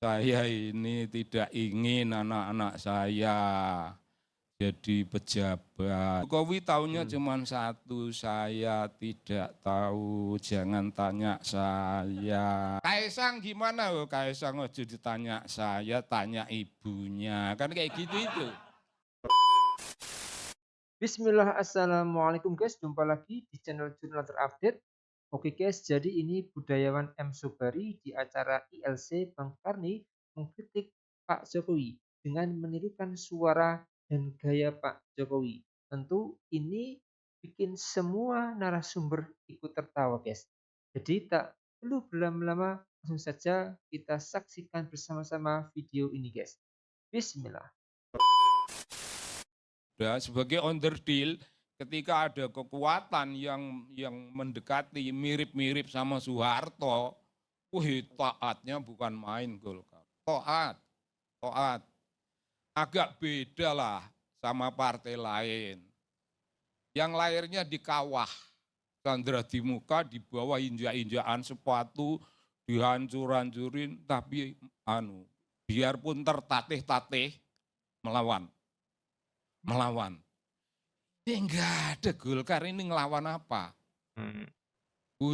Saya ini tidak ingin anak-anak saya jadi pejabat. Jokowi tahunya cuma satu, saya tidak tahu, jangan tanya saya. Kaisang gimana? Oh, Kaisang aja ditanya saya, tanya ibunya. Kan kayak gitu itu. Bismillah, assalamualaikum guys, jumpa lagi di channel Jurnal Terupdate. Oke guys, jadi ini budayawan M. Sobari di acara ILC Bang Karni mengkritik Pak Jokowi dengan menirukan suara dan gaya Pak Jokowi. Tentu ini bikin semua narasumber ikut tertawa guys. Jadi tak perlu berlama-lama, langsung saja kita saksikan bersama-sama video ini guys. Bismillah. Sebagai onderdil, ketika ada kekuatan yang mendekati mirip-mirip sama Soeharto, taatnya bukan main Golkar. Taat. Agak beda lah sama partai lain. Yang lahirnya di kawah, Sandra di muka, di bawah injak-injakan sepatu, dihancur-hancurin, tapi biarpun tertatih-tatih, melawan. Ini enggak ada Golkar ini ngelawan apa.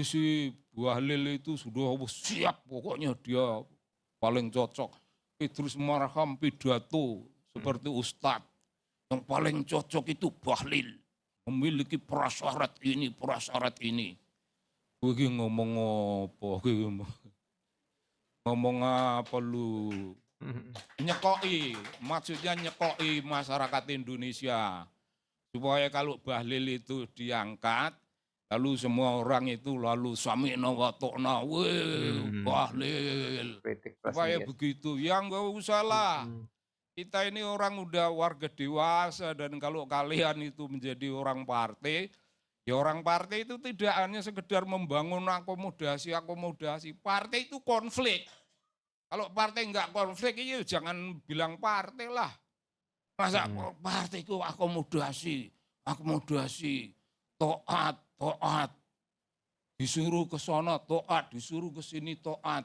Si Bahlil itu sudah siap, pokoknya dia paling cocok. Idrus Marham pidato seperti Ustadz. Yang paling cocok itu Bahlil. Memiliki prasyarat ini. Gue ngomong apa? Ngomong apa lu? Nyekoi, maksudnya nyekoi masyarakat Indonesia. Supaya kalau Bahlil itu diangkat, lalu semua orang itu lalu sami'na wa ta'na, Bahlil. Supaya begitu, ya enggak usah lah. Kita ini orang udah warga dewasa dan kalau kalian itu menjadi orang partai, ya orang partai itu tidak hanya sekedar membangun akomodasi. Partai itu konflik. Kalau partai enggak konflik, ya jangan bilang partai lah. Masa partai itu akomodasi, taat. Disuruh ke sana taat, disuruh ke sini taat.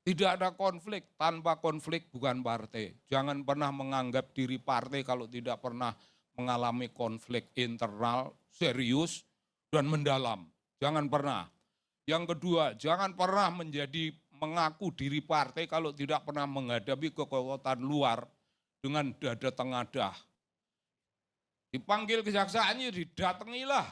Tidak ada konflik, tanpa konflik bukan partai. Jangan pernah menganggap diri partai kalau tidak pernah mengalami konflik internal, serius, dan mendalam. Jangan pernah. Yang kedua, jangan pernah mengaku diri partai kalau tidak pernah menghadapi kekuatan luar dengan dada tengadah. Dipanggil kejaksaannya, didatangilah.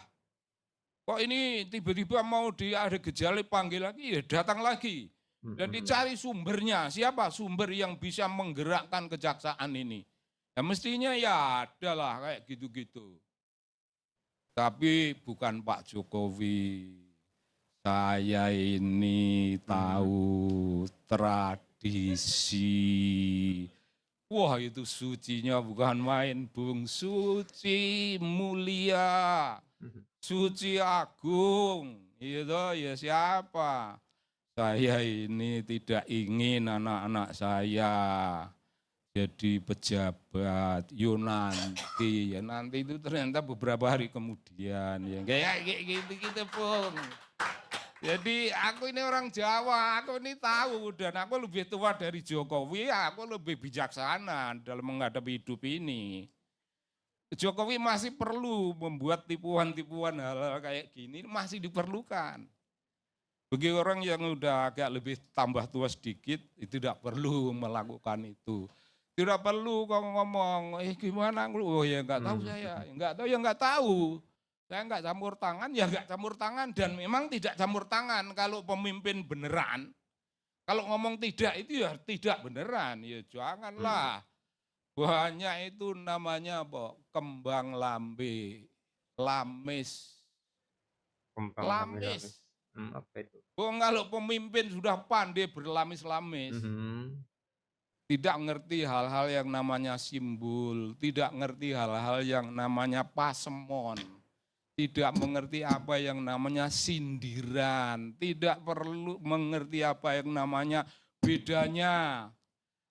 Kok ini tiba-tiba mau ada gejala panggil lagi, ya datang lagi. Dan dicari sumbernya, siapa sumber yang bisa menggerakkan kejaksaan ini. Ya mestinya ya ada lah kayak gitu-gitu. Tapi bukan Pak Jokowi. Saya ini tahu tradisi. Wah itu sucinya bukan main, Bung. Suci mulia, suci agung. Itu ya siapa? Saya ini tidak ingin anak-anak saya jadi pejabat. Ya nanti itu ternyata beberapa hari kemudian. Ya kayak gitu Bung. Jadi aku ini orang Jawa, aku ini tahu dan aku lebih tua dari Jokowi, aku lebih bijaksana dalam menghadapi hidup ini. Jokowi masih perlu membuat tipuan-tipuan hal-hal kayak gini, masih diperlukan. Bagi orang yang udah agak lebih tambah tua sedikit, itu tidak perlu melakukan itu. Tidak perlu kau ngomong, gimana lu? Oh ya enggak tahu saya, enggak tahu ya enggak tahu. Saya enggak campur tangan, ya enggak campur tangan dan memang tidak campur tangan kalau pemimpin beneran. Kalau ngomong tidak itu ya tidak beneran, ya janganlah. Banyak itu namanya apa? Kembang lambe, lamis. Lamis. Apa itu? Oh, kalau pemimpin sudah pandai berlamis-lamis, tidak ngerti hal-hal yang namanya simbol, tidak ngerti hal-hal yang namanya pasemon, tidak mengerti apa yang namanya sindiran, tidak perlu mengerti apa yang namanya bedanya.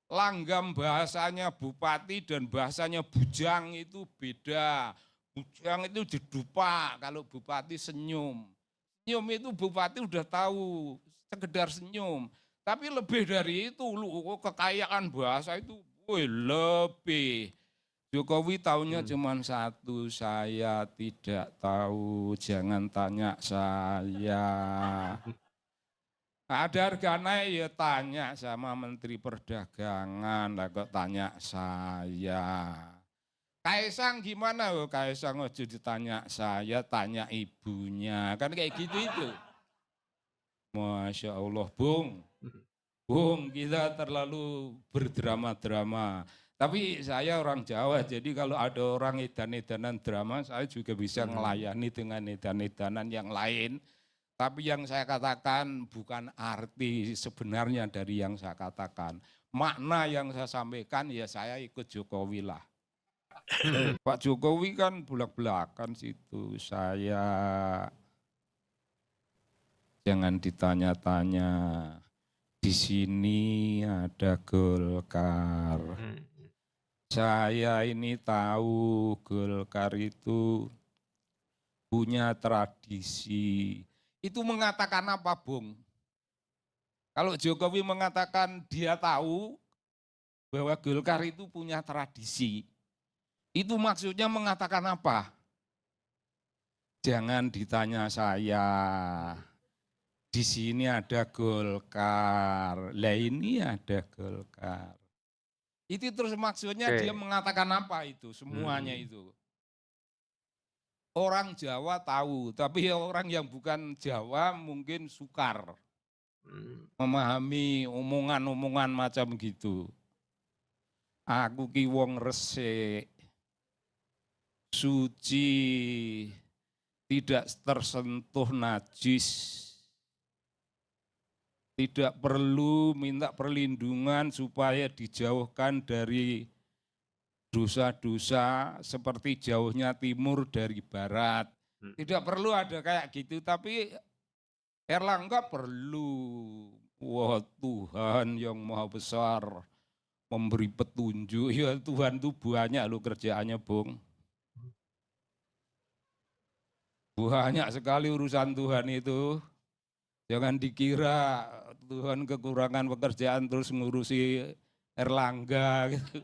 Langgam bahasanya bupati dan bahasanya bujang itu beda. Bujang itu didupak, kalau bupati senyum. Senyum itu bupati udah tahu, sekedar senyum. Tapi lebih dari itu, kekayaan bahasa itu lebih. Jokowi tahunya Hmm. cuma satu, saya tidak tahu, jangan tanya saya. Ada harga naik ya tanya sama Menteri Perdagangan, lah kok tanya saya. Kaisang gimana? Oh, Kaisang ojo ditanya saya, tanya ibunya. Kan kayak gitu itu. Masya Allah, Bung. Bung, kita terlalu berdrama-drama. Tapi saya orang Jawa, jadi kalau ada orang edan-edanan drama, saya juga bisa melayani dengan edan-edanan yang lain. Tapi yang saya katakan bukan arti sebenarnya dari yang saya katakan. Makna yang saya sampaikan ya saya ikut Jokowi lah. Pak Jokowi kan belak-belakan situ. Saya jangan ditanya-tanya. Di sini ada Golkar. Saya ini tahu Golkar itu punya tradisi. Itu mengatakan apa, Bung? Kalau Jokowi mengatakan dia tahu bahwa Golkar itu punya tradisi, itu maksudnya mengatakan apa? Jangan ditanya saya. Di sini ada Golkar. Lah ini ada Golkar. Itu terus maksudnya dia mengatakan apa itu? Semuanya itu. Orang Jawa tahu, tapi orang yang bukan Jawa mungkin sukar memahami omongan-omongan macam gitu. Aku ki wong resik, suci, tidak tersentuh najis, tidak perlu minta perlindungan supaya dijauhkan dari dosa-dosa seperti jauhnya timur dari barat. Tidak perlu ada kayak gitu, tapi Erlangga perlu. Wah, Tuhan yang Maha Besar memberi petunjuk. Ya Tuhan itu banyak loh kerjaannya, Bung. Banyak sekali urusan Tuhan itu. Jangan dikira Tuhan kekurangan pekerjaan terus ngurusi Erlangga gitu.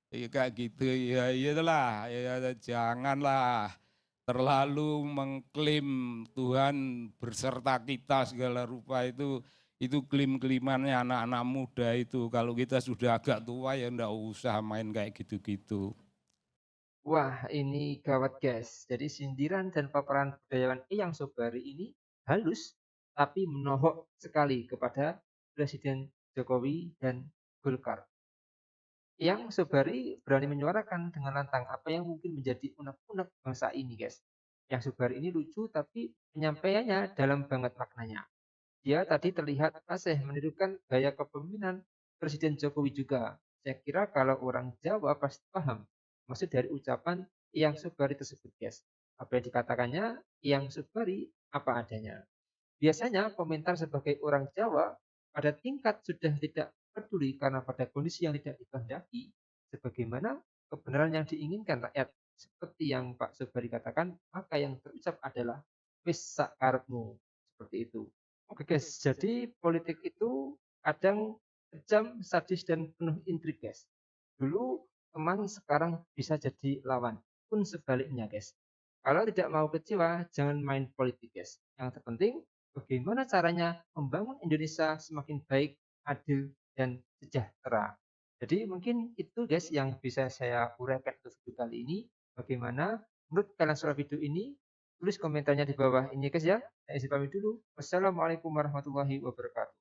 Ya kayak gitu ya itulah ya janganlah terlalu mengklaim Tuhan berserta kita segala rupa itu klaim-klaimannya anak-anak muda itu. Kalau kita sudah agak tua ya enggak usah main kayak gitu-gitu. Wah, ini gawat guys. Jadi sindiran dan paparan budayawan Eyang Sobari ini halus tapi menohok sekali kepada Presiden Jokowi dan Golkar. Eyang Sobari berani menyuarakan dengan lantang apa yang mungkin menjadi unek-unek bangsa ini guys. Yang Sobari ini lucu tapi penyampaiannya dalam banget maknanya. Dia tadi terlihat fasih menirukan gaya kepemimpinan Presiden Jokowi juga. Saya kira kalau orang Jawa pasti paham maksud dari ucapan yang Subari tersebut, guys. Apa yang dikatakannya yang Subari apa adanya. Biasanya komentar sebagai orang Jawa pada tingkat sudah tidak peduli karena pada kondisi yang tidak dikehendaki, sebagaimana kebenaran yang diinginkan rakyat. Seperti yang Pak Subari katakan, maka yang terucap adalah wis sakarepmu. Seperti itu. Oke guys, jadi politik itu kadang kejam, sadis, dan penuh intrik guys. Dulu teman, sekarang bisa jadi lawan. Pun sebaliknya guys. Kalau tidak mau kecewa, jangan main politik guys. Yang terpenting, bagaimana caranya membangun Indonesia semakin baik, adil, dan sejahtera. Jadi mungkin itu guys yang bisa saya uraikan untuk video kali ini. Bagaimana menurut kalian soal video ini? Tulis komentarnya di bawah ini guys ya. Saya isi pamit dulu. Wassalamualaikum warahmatullahi wabarakatuh.